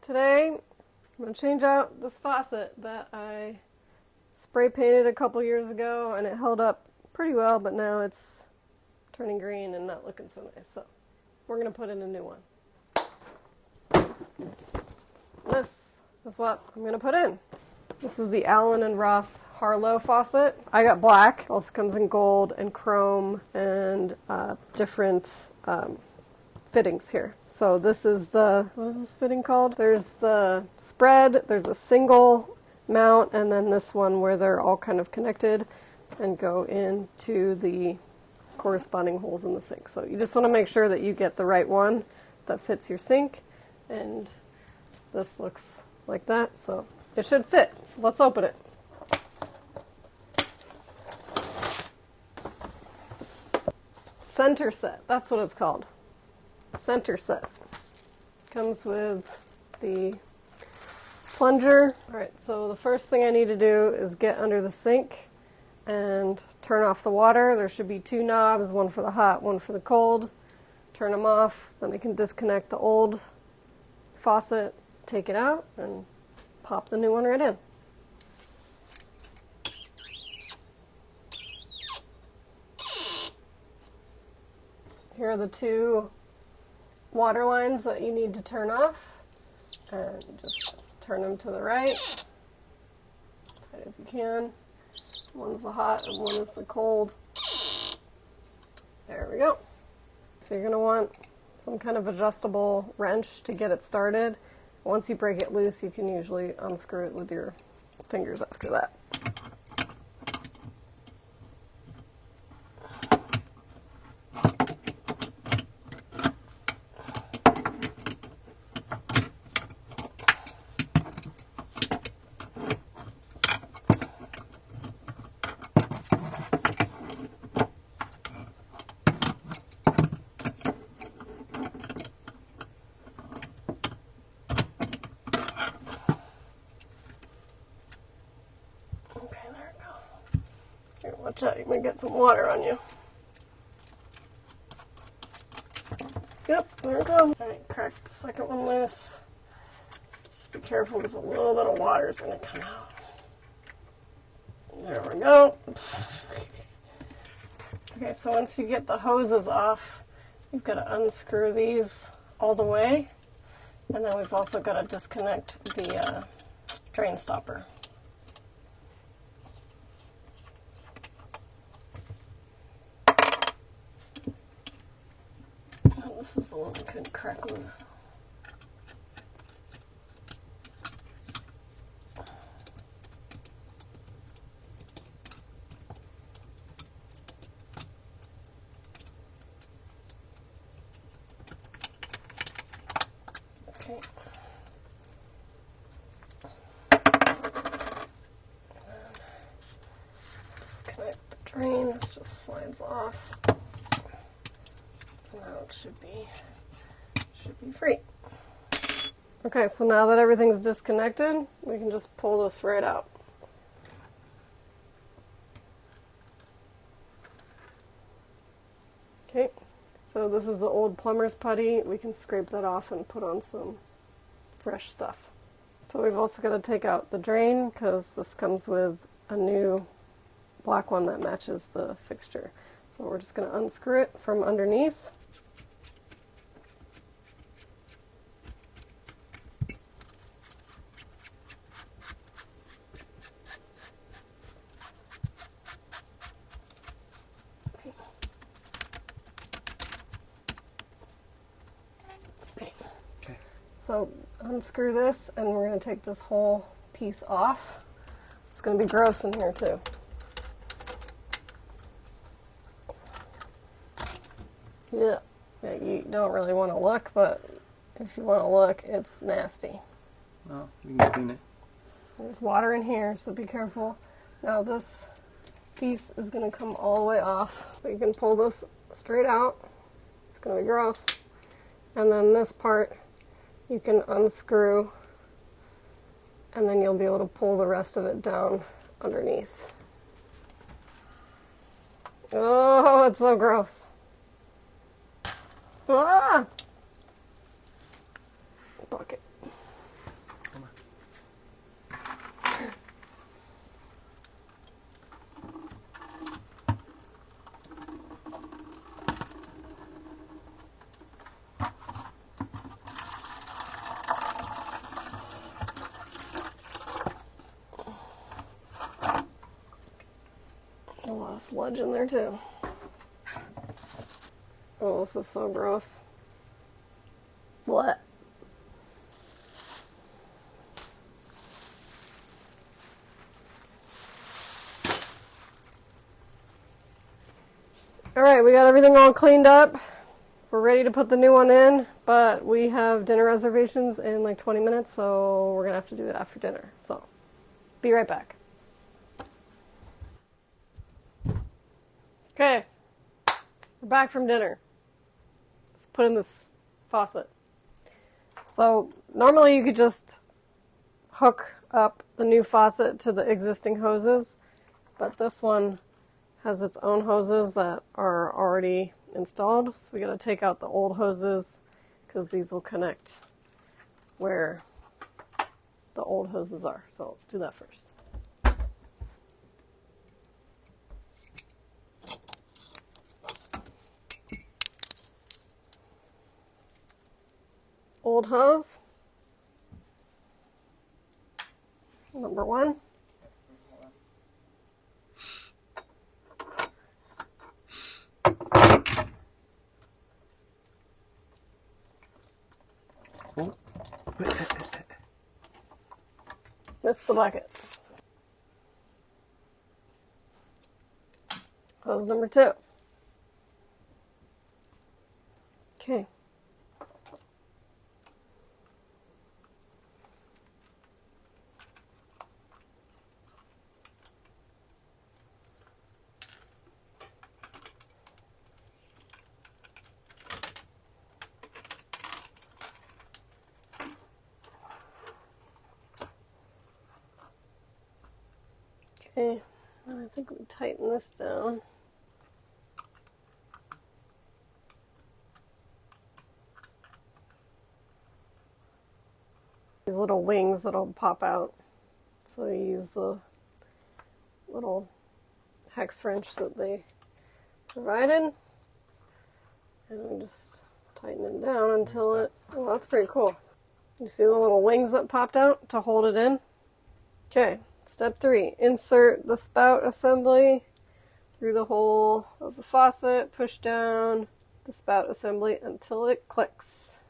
Today, I'm going to change out this faucet that I spray painted a couple years ago, and it held up pretty well, but now it's turning green and not looking so nice. So we're going to put in a new one. This is what I'm going to put in. This is the Allen & Roth Harlow faucet. I got black. It also comes in gold and chrome and different fittings here. So this is the, what is this fitting called? There's the spread, there's a single mount, and then this one where they're all kind of connected and go into the corresponding holes in the sink. So you just want to make sure that you get the right one that fits your sink, and this looks like that, so it should fit. Let's open it. Center set, that's what it's called. Center set. Comes with the plunger. Alright, so the first thing I need to do is get under the sink and turn off the water. There should be two knobs, one for the hot, one for the cold. Turn them off, then I can disconnect the old faucet, take it out, and pop the new one right in. Here are the two water lines that you need to turn off, and just turn them to the right, as tight as you can. One's the hot and one is the cold. There we go. So you're going to want some kind of adjustable wrench to get it started. Once you break it loose, you can usually unscrew it with your fingers after that. Watch out, you might get some water on you. Yep, there it goes. Alright, crack the second one loose. Just be careful because a little bit of water is going to come out. There we go. Okay, so once you get the hoses off, you've got to unscrew these all the way. And then we've also got to disconnect the drain stopper. This is the one that couldn't crack loose. Okay. Disconnect the drain. This just slides off. Now it should be free. Okay, so now that everything's disconnected, we can just pull this right out. Okay, so this is the old plumber's putty. We can scrape that off and put on some fresh stuff. So we've also got to take out the drain because this comes with a new black one that matches the fixture. So we're just going to unscrew it from underneath. So unscrew this, and we're going to take this whole piece off. It's going to be gross in here too. Yeah, you don't really want to look, but if you want to look, it's nasty. Well, you can clean it. There's water in here, so be careful. Now this piece is going to come all the way off, so you can pull this straight out. It's going to be gross. And then this part you can unscrew, and then you'll be able to pull the rest of it down underneath. Oh, it's so gross. Ah! Bucket. Come on. A lot of sludge in there too. Oh, this is so gross. What? Alright, we got everything all cleaned up. We're ready to put the new one in, but we have dinner reservations in like 20 minutes, so we're going to have to do it after dinner. So, be right back. Okay, we're back from dinner. Let's put in this faucet. So, normally you could just hook up the new faucet to the existing hoses, but this one has its own hoses that are already installed. So we got to take out the old hoses because these will connect where the old hoses are. So let's do that first. Old hose, number one. Missed the bucket. Hose number two. Okay. Okay, I think we tighten this down. These little wings that'll pop out. So you use the little hex wrench that they provided. And we just tighten it down until it, oh, that's pretty cool. You see the little wings that popped out to hold it in? Okay. Step 3, insert the spout assembly through the hole of the faucet, push down the spout assembly until it clicks.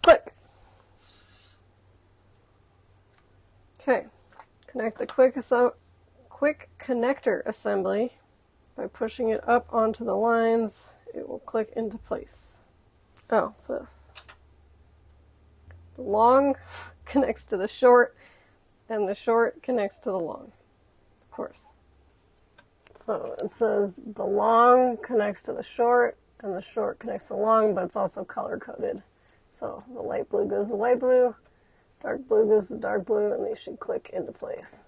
Click! Okay, connect the quick connector assembly. By pushing it up onto the lines, it will click into place. Oh, this. The long connects to the short, and the short connects to the long, of course. So it says the long connects to the short, and the short connects to the long, but it's also color-coded. So the light blue goes to light blue, dark blue goes to dark blue, and they should click into place.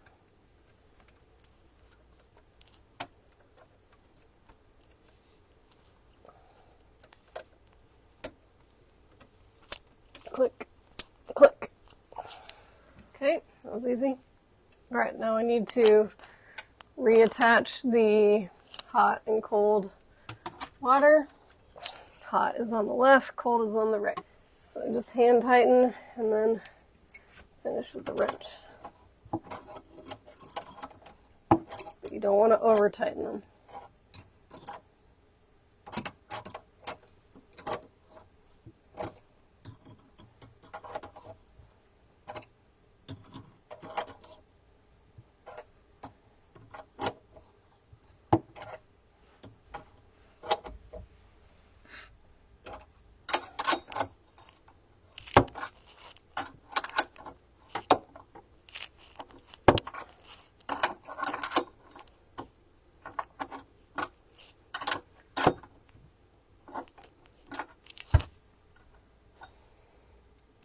Click, click. Okay, that was easy. All right, now I need to reattach the hot and cold water. Hot is on the left, cold is on the right. So I just hand tighten and then finish with the wrench. But you don't want to over tighten them.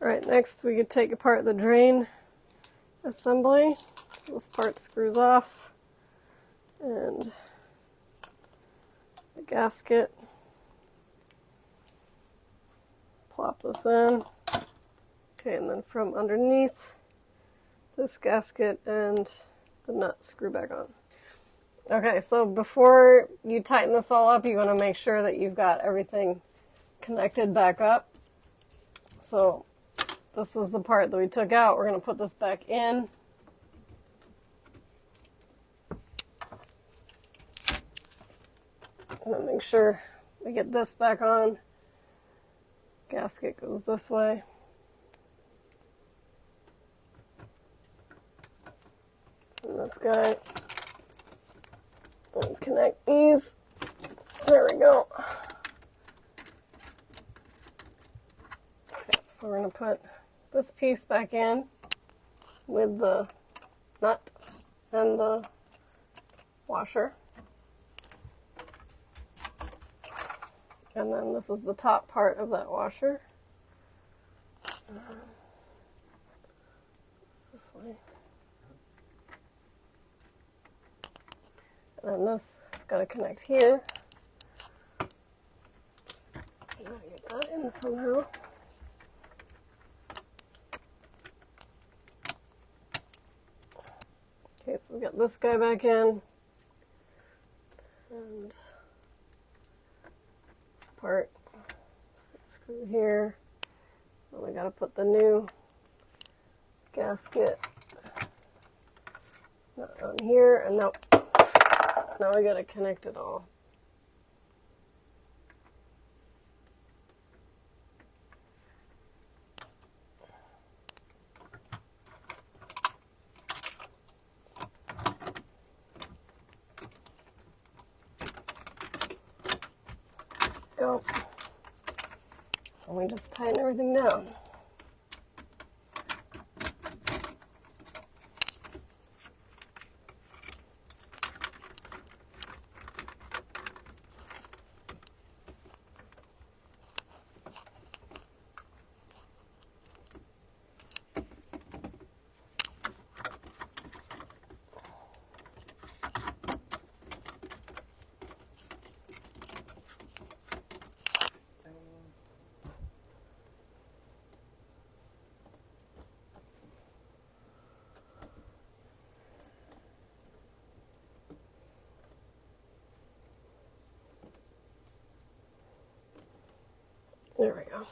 Alright, next we could take apart the drain assembly. So this part screws off, and the gasket. Plop this in. Okay, and then from underneath, this gasket and the nut screw back on. Okay, so before you tighten this all up, you want to make sure that you've got everything connected back up. So this was the part that we took out. We're going to put this back in. I'm going to make sure we get this back on. Gasket goes this way. And this guy. And connect these. There we go. Okay, so we're going to put this piece back in with the nut and the washer. And then this is the top part of that washer. This way. And then this has got to connect here. Gotta get that in somehow. Okay, so we got this guy back in. And this part, screw here. And we gotta put the new gasket on here, and now we gotta connect it all. Go. And we just tighten everything down. There we go.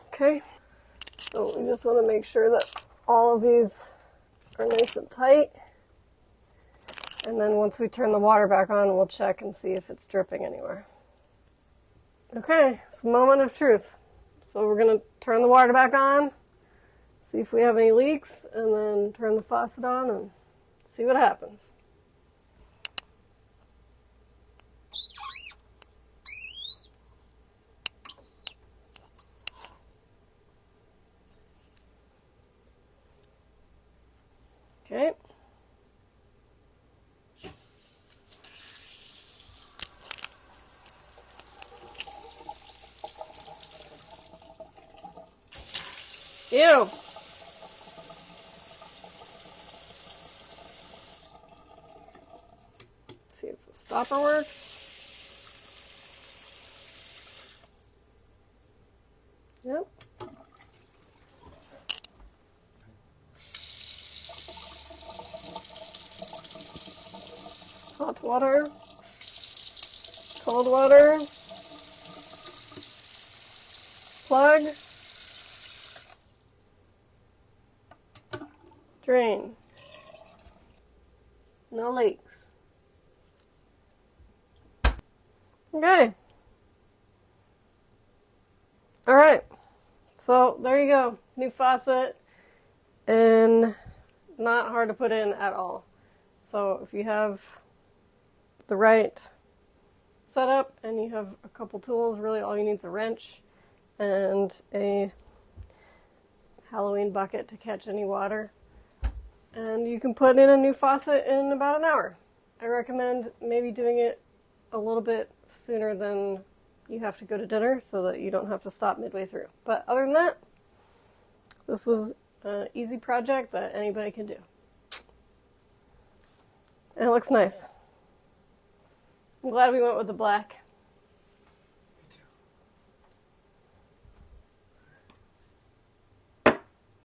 Okay, so we just want to make sure that all of these are nice and tight. And then once we turn the water back on, we'll check and see if it's dripping anywhere. Okay, it's the moment of truth. So we're going to turn the water back on, see if we have any leaks, and then turn the faucet on and see what happens. Okay. Ew. See if the stopper works. Yep. Hot water, cold water, plug, drain. No leaks. Okay. All right. So there you go. New faucet, and not hard to put in at all. So if you have the right setup and you have a couple tools, really all you need is a wrench and a Halloween bucket to catch any water, and you can put in a new faucet in about an hour. I recommend maybe doing it a little bit sooner than you have to go to dinner so that you don't have to stop midway through. But other than that, this was an easy project that anybody can do. And it looks nice. I'm glad we went with the black.